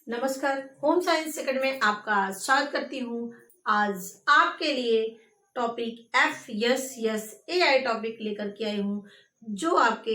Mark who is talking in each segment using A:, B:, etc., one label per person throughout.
A: नमस्कार, home science second में आपका स्वागत करती हूँ। आज आपके लिए टॉपिक FSSAI टॉपिक लेकर के आई हूँ, जो आपके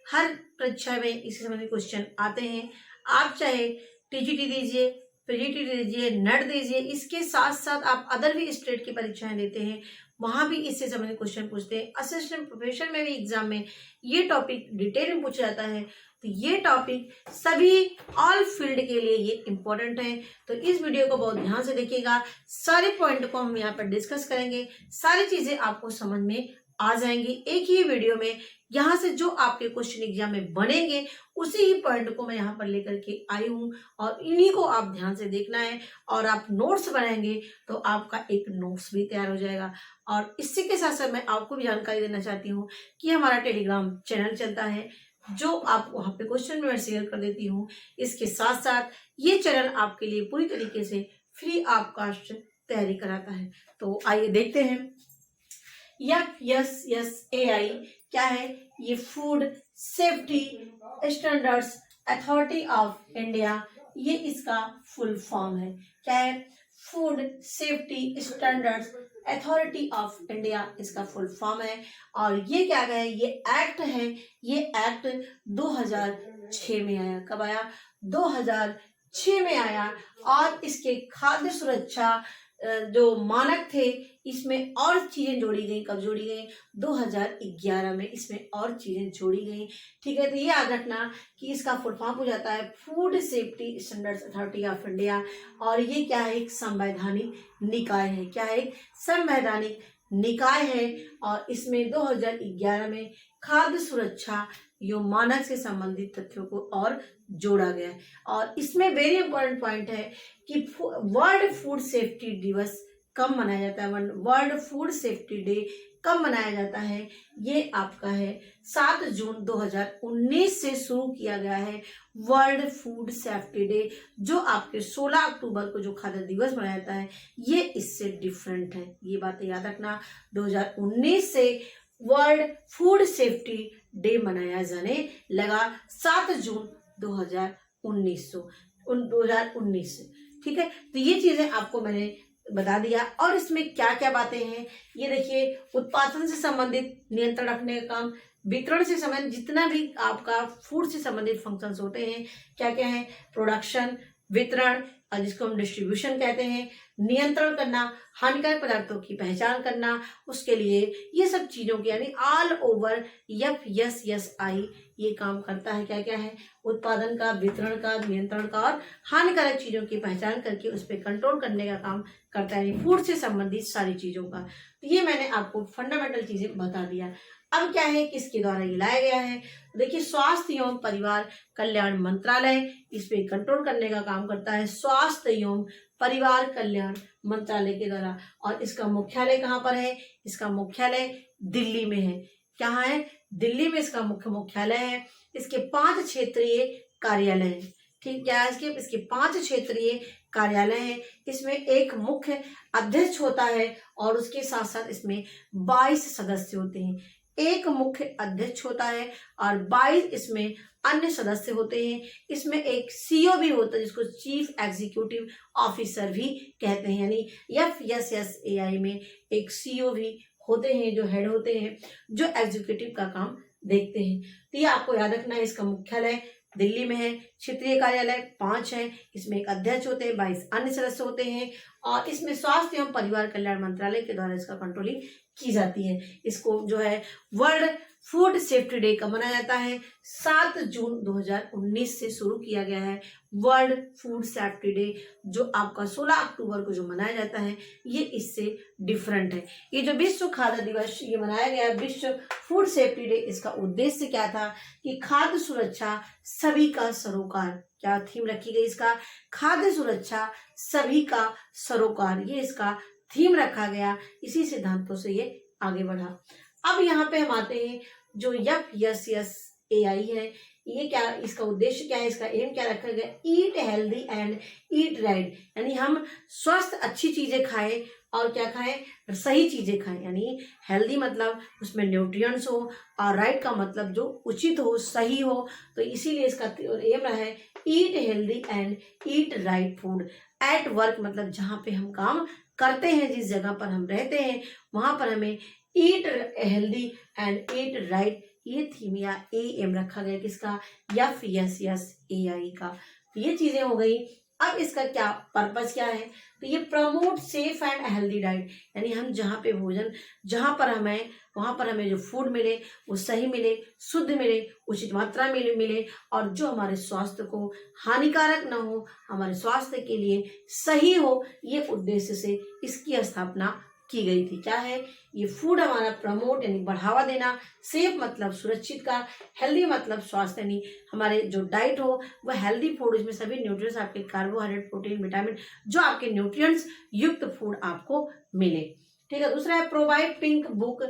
A: हर परीक्षा में इससे संबंधित क्वेश्चन आते हैं। आप चाहे टीजीटी दीजिए, पीजीटी दीजिए, नेट दीजिए, इसके साथ साथ आप अदर भी स्टेट की परीक्षाएं देते हैं, वहां भी इससे संबंधित क्वेश्चन पूछते हैं। असिस्टेंट प्रोफेसर में भी एग्जाम में ये टॉपिक डिटेल में पूछा जाता है। तो ये टॉपिक सभी ऑल फील्ड के लिए ये इम्पोर्टेंट है। तो इस वीडियो को बहुत ध्यान से देखिएगा। सारे पॉइंट को हम यहाँ पर डिस्कस करेंगे, सारी चीजें आपको समझ में आ जाएंगी एक ही वीडियो में। यहाँ से जो आपके क्वेश्चन एग्जाम में बनेंगे उसी ही पॉइंट को मैं यहाँ पर लेकर के आई हूँ और इन्हीं को आप ध्यान से देखना है। और आप नोट्स बनाएंगे तो आपका एक नोट्स भी तैयार हो जाएगा। और इसी के साथ साथ मैं आपको भी जानकारी देना चाहती हूँ कि हमारा टेलीग्राम चैनल चलता है, जो आप वहां पे क्वेश्चन में शेयर कर देती हूँ। इसके साथ साथ ये चैनल आपके लिए पूरी तरीके से फ्री ऑफ कॉस्ट तैयारी कराता है। तो आइए देखते हैं FSSAI क्या है। ये food safety standards authority of India, ये इसका फुल फॉर्म है। क्या है? Food safety standards authority of India इसका फुल फॉर्म है। और ये क्या है? ये एक्ट है। ये एक्ट 2006 में आया। कब आया? 2006 में आया। और इसके खाद्य सुरक्षा जो मानक थे, इसमें और चीजें जोड़ी गई। कब जोड़ी गई? 2011 में इसमें और चीजें जोड़ी गई। ठीक है, तो ये याद रखना कि इसका फुल फॉर्म हो जाता है food safety standards authority of India. और ये क्या है? एक संवैधानिक निकाय है। क्या है? एक संवैधानिक निकाय है। और इसमें 2011 में खाद्य सुरक्षा यो मानक से संबंधित तथ्यों को और जोड़ा गया है। और इसमें वेरी इंपॉर्टेंट पॉइंट है कि वर्ल्ड फूड सेफ्टी दिवस कब मनाया जाता है। वर्ल्ड फूड सेफ्टी डे कब मनाया जाता है? ये आपका है 7 जून 2019 से शुरू किया गया है वर्ल्ड फूड सेफ्टी डे, जो आपके 16 अक्टूबर को जो खाद्य दिवस मनाया जाता है, ये इससे डिफरेंट है। ये बातें याद रखना। 2019 से वर्ल्ड फूड सेफ्टी डे मनाया जाने लगा 7 जून 2019 से। ठीक है, तो ये चीजें आपको मैंने बता दिया। और इसमें क्या क्या बातें हैं ये देखिए। उत्पादन से संबंधित नियंत्रण रखने का काम, वितरण से संबंधित जितना भी आपका फूड से संबंधित फंक्शंस होते हैं, क्या क्या है? प्रोडक्शन, वितरण, और जिसको हम डिस्ट्रीब्यूशन कहते हैं, नियंत्रण करना, हानिकारक पदार्थों की पहचान करना, उसके लिए ये सब चीजों की यानी ऑल ओवर FSSAI ये काम करता है। क्या क्या है? उत्पादन का, वितरण का, नियंत्रण का और हानिकारक चीजों की पहचान करके उस पर कंट्रोल करने का काम करता है, फूड से संबंधित सारी चीजों का। तो ये मैंने आपको फंडामेंटल चीजें बता दिया। अब क्या है, किसके द्वारा ये लाया गया है? देखिए, स्वास्थ्य एवं परिवार कल्याण मंत्रालय इस पे कंट्रोल करने का काम करता है। स्वास्थ्य एवं परिवार कल्याण मंत्रालय के द्वारा। और इसका मुख्यालय कहाँ पर है? इसका मुख्यालय दिल्ली में है। कहाँ है? दिल्ली में इसका मुख्यालय है। इसके 5 क्षेत्रीय कार्यालय है। ठीक, क्या है? इसके 5 क्षेत्रीय कार्यालय है। इसमें एक मुख्य अध्यक्ष होता है और उसके साथ साथ इसमें 22 सदस्य होते हैं। एक मुख्य अध्यक्ष होता है और 22 इसमें अन्य सदस्य होते हैं। इसमें एक CEO भी होता है, जिसको चीफ एग्जीक्यूटिव ऑफिसर भी कहते हैं। यानी FSSAI में एक CEO भी होते हैं, जो हेड होते हैं, जो एग्जीक्यूटिव का काम देखते हैं। तो ये आपको याद रखना है। इसका मुख्यालय दिल्ली में है। क्षेत्रीय कार्यालय 5 है। इसमें एक अध्यक्ष होते हैं, 22 अन्य सदस्य होते हैं। और इसमें स्वास्थ्य एवं परिवार कल्याण मंत्रालय के द्वारा इसका कंट्रोलिंग की जाती है। इसको जो है वर्ल्ड फूड सेफ्टी डे कब मनाया जाता है? 7 जून 2019 से शुरू किया गया है वर्ल्ड फूड सेफ्टी डे, जो आपका 16 अक्टूबर को जो मनाया जाता है, ये इससे डिफरेंट है। ये जो विश्व खाद्य दिवस ये मनाया गया है, विश्व फूड सेफ्टी डे, इसका उद्देश्य क्या था कि खाद्य सुरक्षा सभी का सरोकार। क्या थीम रखी गई इसका? खाद्य सुरक्षा सभी का सरोकार, ये इसका थीम रखा गया। इसी सिद्धांतों से ये आगे बढ़ा। अब यहाँ पे हम आते हैं जो FSSAI है, ये क्या, इसका उद्देश्य क्या है, इसका एम क्या रखा गया? Eat healthy and eat right, यानी हम स्वस्थ अच्छी चीजें खाएं और क्या खाएं, सही चीजें खाएं। यानी हेल्दी मतलब उसमें न्यूट्रिएंट्स हो, और राइट का मतलब जो उचित हो, सही हो। तो इसीलिए इसका एम है eat healthy and eat right food at work, मतलब जहाँ पे हम काम करते हैं, जिस जगह पर हम रहते हैं, वहां पर हमें eat healthy and eat right, ये थीम या एम रखा गया किसका, FSSAI का। तो ये चीजें हो गई। अब इसका क्या पर्पस क्या है, तो ये promote safe and healthy diet, यानी हम जहाँ पे भोजन, जहाँ पर हमें, वहां पर हमें जो फूड मिले वो सही मिले, शुद्ध मिले, उचित मात्रा में मिले, और जो हमारे स्वास्थ्य को हानिकारक ना हो, हमारे स्वास्थ्य के लिए सही हो, ये उद्देश्य से इसकी स्थापना की गई थी। क्या है ये फूड हमारा प्रमोट यानी बढ़ावा देना, सेफ मतलब सुरक्षित का, हेल्दी मतलब स्वास्थ्य, यानी हमारे जो डाइट हो वह हेल्दी फूड, इसमें सभी न्यूट्रिएंट्स आपके कार्बोहाइड्रेट, प्रोटीन, विटामिन, जो आपके न्यूट्रिएंट्स युक्त फूड आपको मिले। ठीक है। दूसरा है प्रोवाइड पिंक बुक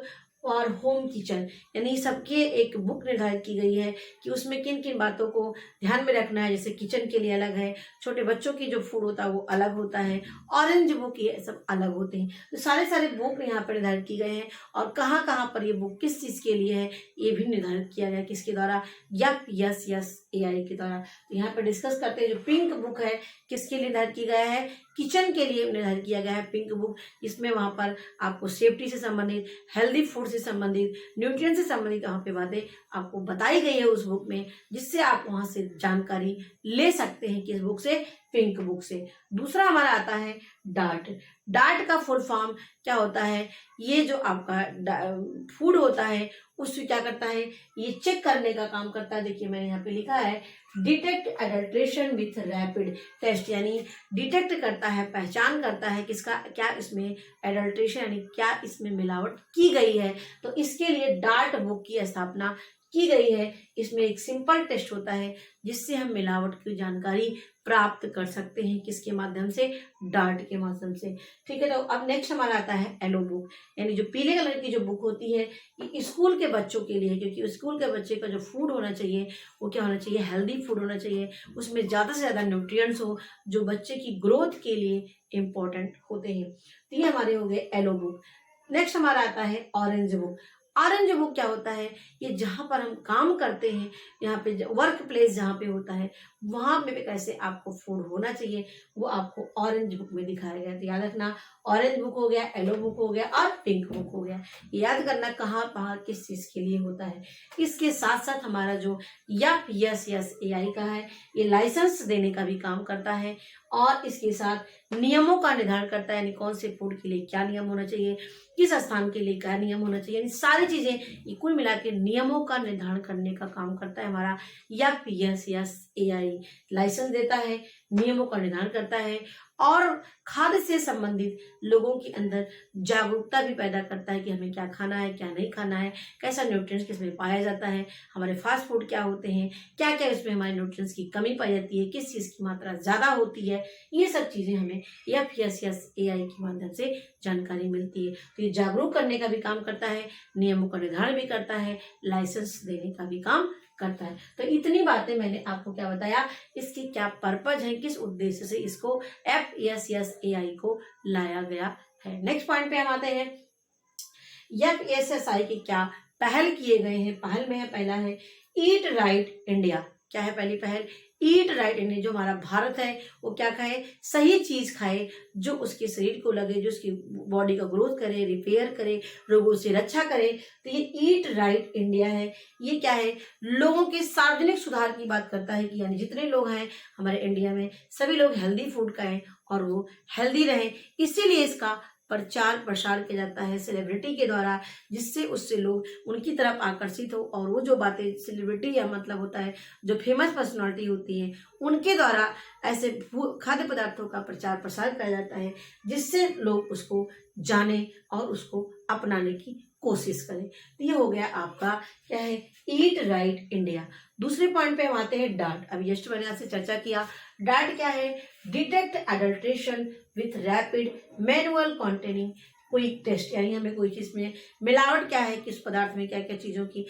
A: और होम किचन, यानी सबके एक बुक निर्धारित की गई है कि उसमें किन किन बातों को ध्यान में रखना है। जैसे किचन के लिए अलग है, छोटे बच्चों की जो फूड होता है वो अलग होता है, ऑरेंज बुक, ये सब अलग होते हैं। तो सारे बुक यहाँ पर निर्धारित की गए हैं, और कहाँ कहाँ पर ये बुक किस चीज के लिए है ये भी निर्धारित किया गया, किसके द्वारा, FSSAI के द्वारा। तो यहाँ पर डिस्कस करते हैं, जो पिंक बुक है किसके लिए निर्धारित किया गया है, किचन के लिए निर्धारित किया गया है पिंक बुक। इसमें वहां पर आपको सेफ्टी से संबंधित, हेल्दी फूड से संबंधित, न्यूट्रिएंट से संबंधित वहां पे बातें आपको बताई गई है उस बुक में, जिससे आप वहां से जानकारी ले सकते हैं, किस बुक से, पिंक बुक से। दूसरा हमारा आता है डार्ट। डार्ट का फुल फॉर्म क्या होता है, ये जो आपका फूड होता है उससे क्या करता है, ये चेक करने का काम करता है। देखिए मैंने यहाँ पे लिखा है detect adulteration with rapid test, यानी डिटेक्ट करता है, पहचान करता है किसका, क्या इसमें एडल्ट्रेशन यानी क्या इसमें मिलावट की गई है। तो इसके लिए डार्ट बुक की स्थापना की गई है। इसमें एक सिंपल टेस्ट होता है जिससे हम मिलावट की जानकारी प्राप्त कर सकते हैं, किसके माध्यम से, डार्ट के माध्यम से। ठीक है। तो अब नेक्स्ट हमारा आता है येलो बुक, यानी जो पीले कलर की जो बुक होती है ये स्कूल के बच्चों के लिए, क्योंकि स्कूल के बच्चे का जो फूड होना चाहिए वो क्या होना चाहिए, हेल्दी फूड होना चाहिए, उसमें ज़्यादा से ज़्यादा न्यूट्रिएंट्स हो जो बच्चे की ग्रोथ के लिए इम्पोर्टेंट होते हैं। तो ये हमारे हो गए येलो बुक। नेक्स्ट हमारा आता है ऑरेंज बुक। ऑरेंज बुक क्या होता है, ये जहाँ पर हम काम करते हैं, यहाँ पे वर्क प्लेस जहाँ पे होता है, वहां पे भी कैसे आपको फूड होना चाहिए वो आपको ऑरेंज बुक में दिखाया गया। तो याद रखना, ऑरेंज बुक हो गया, येलो बुक हो गया और पिंक बुक हो गया। याद करना कहाँ कहाँ किस चीज के लिए होता है। इसके साथ साथ हमारा जो FSSAI का है, ये लाइसेंस देने का भी काम करता है, और इसके साथ नियमों का निर्धारण करता है, यानी कौन से फूड के लिए क्या नियम होना चाहिए, किस स्थान के लिए क्या नियम होना चाहिए, यानी सारी चीजें ये कुल मिला के नियमों का निर्धारण करने का काम करता है हमारा FSSAI। लाइसेंस देता है, नियमों का निर्धारण करता है, और खाद्य से संबंधित लोगों के अंदर जागरूकता भी पैदा करता है कि हमें क्या खाना है, क्या नहीं खाना है, कैसा न्यूट्रिएंट्स किसमें पाया जाता है, हमारे फास्ट फूड क्या होते हैं, क्या क्या इसमें हमारे न्यूट्रिएंट्स की कमी पाई जाती है, किस चीज़ की मात्रा ज़्यादा होती है। ये सब चीज़ें हमें FSSAI के माध्यम से जानकारी मिलती है। तो ये जागरूक करने का भी काम करता है, नियमों का निर्धारण भी करता है, लाइसेंस देने का भी काम करता है। तो इतनी बातें मैंने आपको क्या बताया, इसकी क्या पर्पज है, किस उद्देश्य से इसको FSSAI को लाया गया है। नेक्स्ट पॉइंट पे हम आते हैं, FSSAI के क्या पहल किए गए हैं। पहल में है, पहला है ईट राइट इंडिया। क्या है पहली पहल, ईट राइट इंडिया। जो हमारा भारत है वो क्या खाए, सही चीज खाए, जो उसके शरीर को लगे, जो उसकी बॉडी का ग्रोथ करे, रिपेयर करे, रोगों से रक्षा करे। तो ये ईट राइट इंडिया है। ये क्या है, लोगों के सार्वजनिक सुधार की बात करता है कि यानी जितने लोग हैं हमारे इंडिया में सभी लोग हेल्दी फूड खाएं और वो हेल्दी रहें। इसीलिए इसका प्रचार प्रसार किया जाता है सेलिब्रिटी के द्वारा, जिससे उससे लोग उनकी तरफ आकर्षित हो, और वो जो बातें सेलिब्रिटी या मतलब होता है जो फेमस पर्सनालिटी होती है उनके द्वारा ऐसे खाद्य पदार्थों का प्रचार प्रसार किया जाता है, जिससे लोग उसको जाने और उसको अपनाने की कोशिश करें। तो ये हो गया आपका क्या है, ईट राइट इंडिया। दूसरे पॉइंट पे हम आते हैं डार्ट। अभी जस्ट मैंने आपसे चर्चा किया, डार्ट क्या है, detect adulteration with rapid manual containing quick test, यानी हमें कोई चीज़ में मिलावट क्या है, किस पदार्थ में क्या क्या चीज़ों की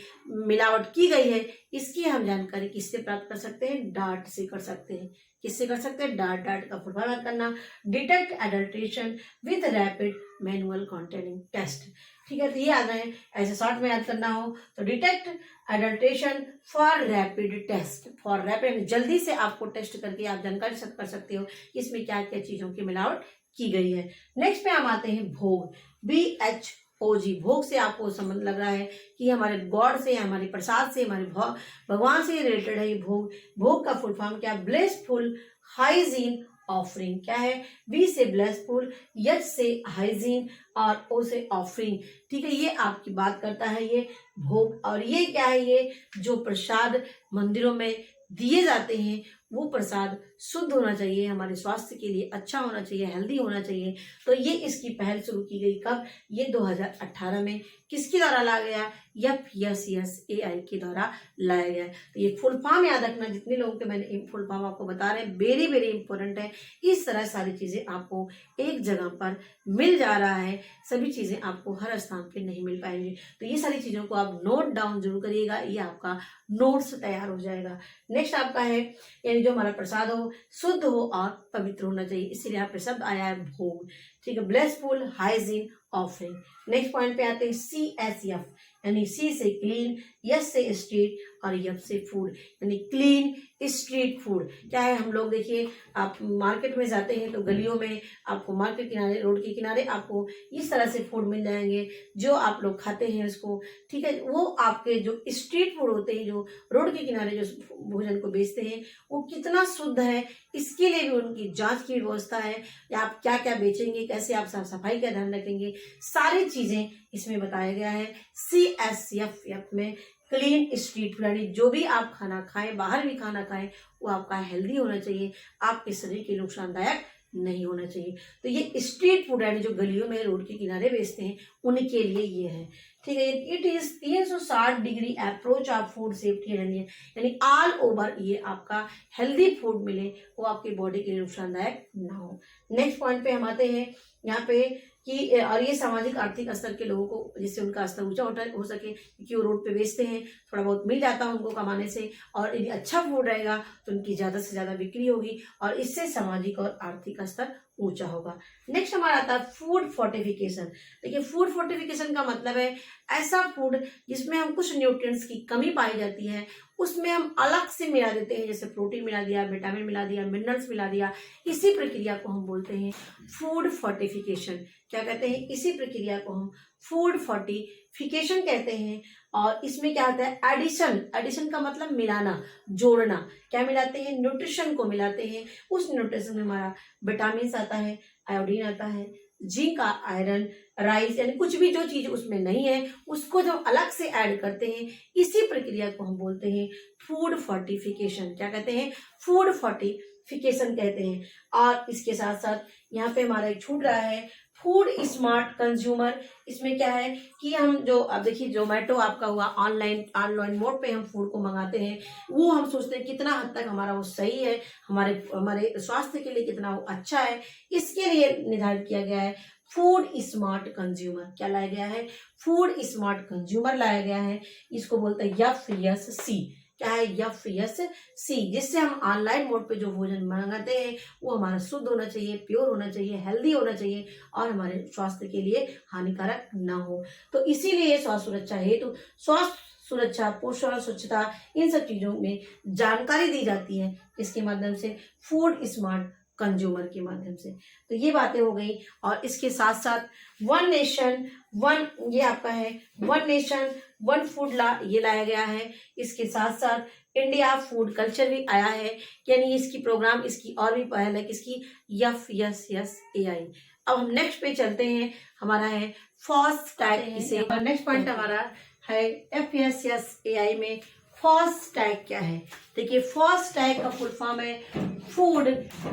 A: मिलावट की गई है, इसकी हम जानकारी किससे प्राप्त कर सकते हैं? डाट से कर सकते हैं। किससे कर सकते हैं? डाट। डाट का फुल फॉर्म याद करना, detect adulteration with rapid manual counting test. ठीक है, तो ये याद है, ऐसे शॉर्ट में याद करना हो तो detect adulteration for rapid test, for rapid जल्दी से आपको टेस्ट करके आप जानकारी कर सकते हो इसमें क्या क्या चीजों की मिलावट की गई है। नेक्स्ट पे हम आते हैं भोग, BHOG। भोग से आपको संबंध लग रहा है कि हमारे गॉड से, हमारे प्रसाद से, हमारे भगवान से रिलेटेड है ये भोग। भोग का फुल फॉर्म क्या? Blessful hygiene offering. क्या है? B से ब्लेसफुल, H से हाइजीन और O से ऑफरिंग। ठीक है, ये आपकी बात करता है ये भोग। और ये क्या है? ये जो प्रसाद मंदिरों में दिए जाते हैं वो प्रसाद शुद्ध होना चाहिए, हमारे स्वास्थ्य के लिए अच्छा होना चाहिए, हेल्दी होना चाहिए। तो ये इसकी पहल शुरू की गई कब? ये 2018 में। किसके द्वारा लाया गया? FSSAI के द्वारा लाया गया। तो ये फुल फॉर्म याद रखना, जितने लोगों के मैंने फुल फॉर्म आपको बता रहे हैं, वेरी वेरी इंपॉर्टेंट है। इस तरह सारी चीजें आपको एक जगह पर मिल जा रहा है, सभी चीजें आपको हर स्थान पे नहीं मिल पाएंगी। तो ये सारी चीजों को आप नोट डाउन जरूर करिएगा, ये आपका नोट्स तैयार हो जाएगा। नेक्स्ट आपका है, यानी जो हमारा प्रसाद हो शुद्ध हो और पवित्र होना चाहिए, इसीलिए यहाँ पे शब्द आया है भोग। ठीक है, blessful hygiene offering. Next point पे आते हैं CSF, यानी C से क्लीन, S से स्ट्रीट और F से फूड, यानी क्लीन स्ट्रीट फूड। क्या है? हम लोग देखिए, आप मार्केट में जाते हैं तो गलियों में आपको, मार्केट किनारे, रोड के किनारे आपको इस तरह से फूड मिल जाएंगे जो आप लोग खाते हैं उसको। ठीक है, वो आपके जो स्ट्रीट फूड होते हैं, जो रोड के किनारे जो भोजन को बेचते हैं, वो कितना शुद्ध है इसके लिए भी उनकी जांच की व्यवस्था है। या आप क्या क्या बेचेंगे, कैसे आप साफ सफाई का ध्यान रखेंगे, सारी चीजें इसमें बताया गया है। CSF में क्लीन स्ट्रीट फूड, यानी जो भी आप खाना खाएं, बाहर भी खाना खाएं, वो आपका हेल्दी होना चाहिए, आपके शरीर के नुकसानदायक नहीं होना चाहिए। तो ये स्ट्रीट फूड यानी जो गलियों में, रोड के किनारे बेचते हैं, उनके लिए ये है। ठीक है, it is 360 degree approach of food safety and, यानी ऑल ओवर ये आपका हेल्दी फूड मिले, वो आपकी बॉडी के लिए नुकसानदायक ना हो। नेक्स्ट पॉइंट पे हम आते हैं यहाँ पे कि, और ये सामाजिक आर्थिक स्तर के लोगों को, जिससे उनका स्तर ऊंचा हो सके, क्योंकि वो रोड पे बेचते हैं, थोड़ा बहुत मिल जाता है उनको कमाने से, और यदि अच्छा फूड रहेगा तो उनकी ज्यादा से ज्यादा बिक्री होगी और इससे सामाजिक और आर्थिक स्तर ऊंचा होगा। नेक्स्ट हमारा आता है फूड फोर्टिफिकेशन। देखिए, फूड फोर्टिफिकेशन का मतलब है ऐसा फूड जिसमें हम कुछ न्यूट्रिएंट्स की कमी पाई जाती है, उसमें हम अलग से मिला देते हैं, जैसे प्रोटीन मिला दिया, विटामिन मिला दिया, मिनरल्स मिला दिया। इसी प्रक्रिया को हम बोलते हैं फूड फोर्टिफिकेशन। क्या कहते हैं? इसी प्रक्रिया को हम फूड फोर्टिफिकेशन कहते हैं। और इसमें क्या आता है? एडिशन। एडिशन का मतलब मिलाना, जोड़ना। क्या मिलाते हैं? न्यूट्रिशन को मिलाते हैं। उस न्यूट्रिशन में हमारा विटामिन आता है, आयोडीन आता है, जिंक, आयरन, राइस, यानी कुछ भी जो चीज उसमें नहीं है उसको जब अलग से ऐड करते हैं, इसी प्रक्रिया को हम बोलते हैं फूड फोर्टिफिकेशन। क्या कहते हैं? फूड फोर्टिफिकेशन कहते हैं। और इसके साथ साथ यहाँ पे हमारा एक छूट रहा है, फूड स्मार्ट कंज्यूमर। इसमें क्या है कि हम जो, अब देखिए, जोमेटो आपका हुआ, ऑनलाइन मोड पे हम फूड को मंगाते हैं, वो हम सोचते हैं कितना हद तक हमारा वो सही है, हमारे स्वास्थ्य के लिए कितना वो अच्छा है, इसके लिए निर्धारित किया गया है फूड स्मार्ट कंज्यूमर। क्या लाया गया है? फूड स्मार्ट कंज्यूमर लाया गया है। इसको बोलते हैं FSC। क्या है? FSC, जिससे हम ऑनलाइन मोड पे जो भोजन मंगाते हैं वो हमारा शुद्ध होना चाहिए, प्योर होना चाहिए, हेल्दी होना चाहिए और हमारे स्वास्थ्य के लिए हानिकारक ना हो। तो इसीलिए स्वास्थ्य सुरक्षा हेतु, स्वास्थ्य सुरक्षा, पोषण, स्वच्छता, इन सब चीजों में जानकारी दी जाती है इसके माध्यम से, फूड स्मार्ट कंज्यूमर के माध्यम से। तो ये बातें हो गई। और इसके साथ साथ वन नेशन वन, ये आपका है वन नेशन वन फूड ला, ये लाया गया है। इसके साथ साथ इंडिया फूड कल्चर भी आया है, यानी इसकी प्रोग्राम, इसकी और भी पहल है, किसकी? FSSAI। अब हम नेक्स्ट पे चलते हैं, हमारा है फास्टैग। इसे नेक्स्ट पॉइंट हमारा है FSSAI में फास्टैग क्या है? देखिए, फास्टैग का फुल फॉर्म है फूड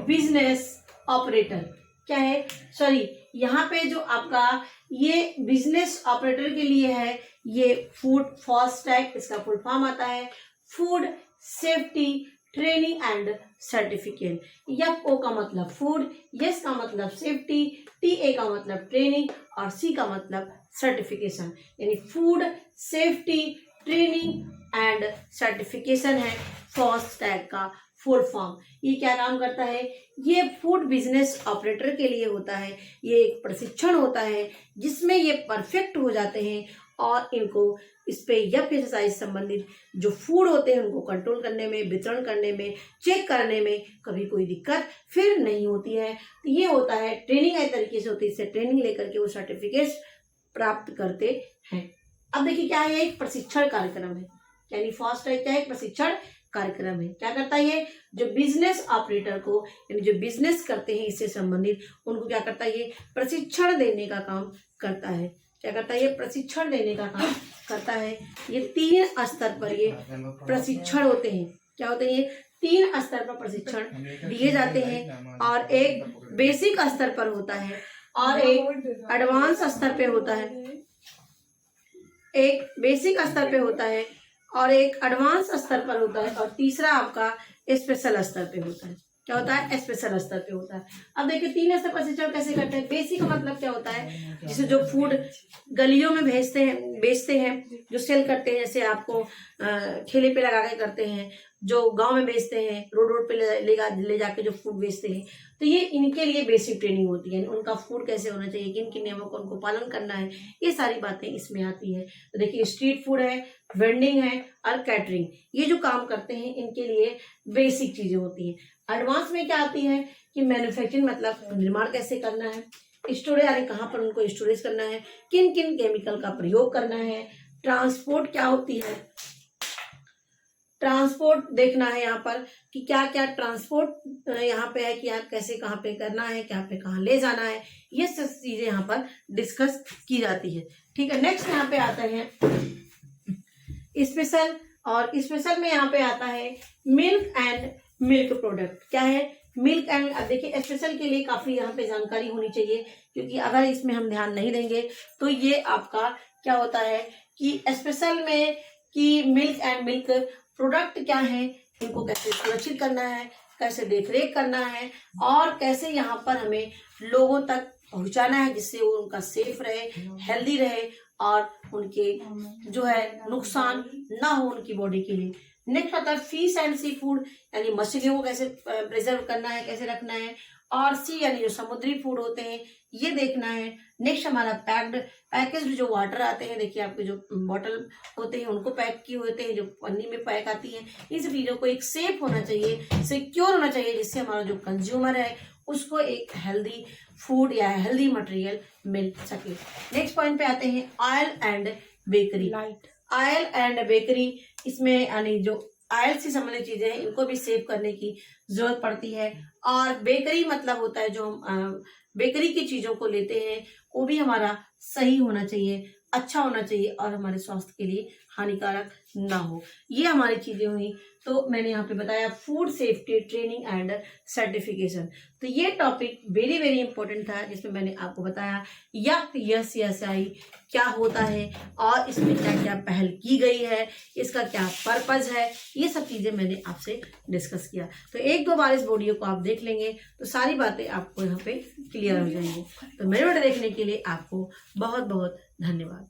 A: बिजनेस ऑपरेटर। क्या है? सॉरी, यहाँ पे जो आपका ये बिजनेस ऑपरेटर के लिए है, ये फूड फास्टैग, इसका फूड फॉर्म आता है food safety training and certificate. F O का मतलब फूड, एस का मतलब सेफ्टी, टी ए का मतलब ट्रेनिंग और सी का मतलब सर्टिफिकेशन। यानी food, safety, training and certification है फास्टैग का फुल फॉर्म। ये क्या काम करता है? ये फूड बिजनेस ऑपरेटर के लिए होता है। ये एक प्रशिक्षण होता है जिसमें ये परफेक्ट हो जाते हैं और इनको इस पे एफएसएसआई संबंधित जो फूड होते हैं उनको कंट्रोल करने में, वितरण करने में, चेक करने में कभी कोई दिक्कत फिर नहीं होती है। तो ये होता है ट्रेनिंग एक तरीके से होती है, इससे ट्रेनिंग लेकर के वो सर्टिफिकेट प्राप्त करते हैं। अब देखिए क्या है, एक प्रशिक्षण कार्यक्रम है, यानी फास्टैग क्या है? प्रशिक्षण कार्यक्रम है। क्या करता है ये? जो बिजनेस ऑपरेटर को, यानी जो बिजनेस करते हैं इससे संबंधित, उनको क्या करता है? ये प्रशिक्षण देने का काम करता है। क्या करता है? ये प्रशिक्षण देने का काम करता है। ये 3 स्तर पर ये प्रशिक्षण होते हैं। क्या होते हैं? ये 3 स्तर पर प्रशिक्षण दिए जाते हैं और एक बेसिक स्तर पर होता है और एक एडवांस स्तर पे होता है। एक बेसिक स्तर पे होता है और एक एडवांस स्तर पर होता है और तीसरा आपका स्पेशल स्तर पे होता है। क्या होता है? स्पेशल स्तर पे होता है। अब देखिए 3 स्तर पर प्रशिक्षण कैसे करते हैं। बेसिक का मतलब क्या होता है? जिसे जो फूड गलियों में बेचते हैं, जो सेल करते हैं, जैसे आपको ठेले पे लगा के करते हैं, जो गांव में बेचते हैं, रोड पे ले जाके जो फूड बेचते हैं, तो ये इनके लिए बेसिक ट्रेनिंग होती है। उनका फूड कैसे होना चाहिए, किन किन नियमों का उनको पालन करना है, ये सारी बातें इसमें आती है। तो देखिए स्ट्रीट फूड है, वेंडिंग है और कैटरिंग, ये जो काम करते हैं इनके लिए बेसिक चीजें होती हैं। एडवांस में क्या आती है कि मैन्युफैक्चरिंग मतलब निर्माण कैसे करना है, स्टोरेज यानी कहाँ पर उनको स्टोरेज करना है, किन किन केमिकल का प्रयोग करना है, ट्रांसपोर्ट क्या होती है, ट्रांसपोर्ट देखना है यहाँ पर कि क्या क्या ट्रांसपोर्ट यहाँ पे है, कि आप कैसे कहाँ पे करना है, क्या पे कहाँ ले जाना है, ये सब चीजें यहाँ पर डिस्कस की जाती है। ठीक है, नेक्स्ट यहाँ पे आता है स्पेशल, और स्पेशल में यहाँ पे आता है मिल्क एंड मिल्क प्रोडक्ट। क्या है? Milk and. अब देखिए स्पेशल के लिए काफी यहाँ पे जानकारी होनी चाहिए, क्योंकि अगर इसमें हम ध्यान नहीं देंगे तो ये आपका क्या होता है कि स्पेशल में कि मिल्क एंड मिल्क प्रोडक्ट क्या है, इनको कैसे सुरक्षित करना है, कैसे देखरेख करना है और कैसे यहाँ पर हमें लोगों तक पहुंचाना है जिससे वो उनका सेफ रहे, हेल्दी रहे और उनके जो है नुकसान ना हो उनकी बॉडी के लिए। नेक्स्ट आता है फिश एंड सी फूड, यानी मछलियों को कैसे प्रिजर्व करना है, कैसे रखना है, और सी यानी जो समुद्री फूड होते हैं ये देखना है। नेक्स्ट हमारा पैकेज जो वाटर आते हैं, देखिए आपके जो बॉटल होते हैं उनको पैक किए होते हैं, जो पन्नी में पैक आती है, इन सब चीजों को एक सेफ होना चाहिए, सिक्योर होना चाहिए, जिससे हमारा जो कंज्यूमर है उसको एक हेल्दी फूड या हेल्दी मटेरियल मिल सके। नेक्स्ट पॉइंट पे आते हैं oil and bakery. Oil and bakery, इसमें यानी जो ऑयल से संबंधित चीजें हैं इनको भी सेव करने की जरूरत पड़ती है। और बेकरी मतलब होता है जो हम बेकरी की चीजों को लेते हैं वो भी हमारा सही होना चाहिए, अच्छा होना चाहिए और हमारे स्वास्थ्य के लिए हानिकारक ना हो। ये हमारी चीजें हुई। तो मैंने यहाँ पे बताया food safety training and certification. तो ये टॉपिक वेरी वेरी इंपॉर्टेंट था, जिसमें मैंने आपको बताया एफएसएसआई क्या होता है और इसमें क्या क्या पहल की गई है, इसका क्या पर्पज है, ये सब चीजें मैंने आपसे डिस्कस किया। तो 1-2 बार इस वीडियो को आप देख लेंगे तो सारी बातें आपको यहाँ पे क्लियर हो जाएंगी। तो मेरे वीडियो देखने के लिए आपको बहुत बहुत धन्यवाद।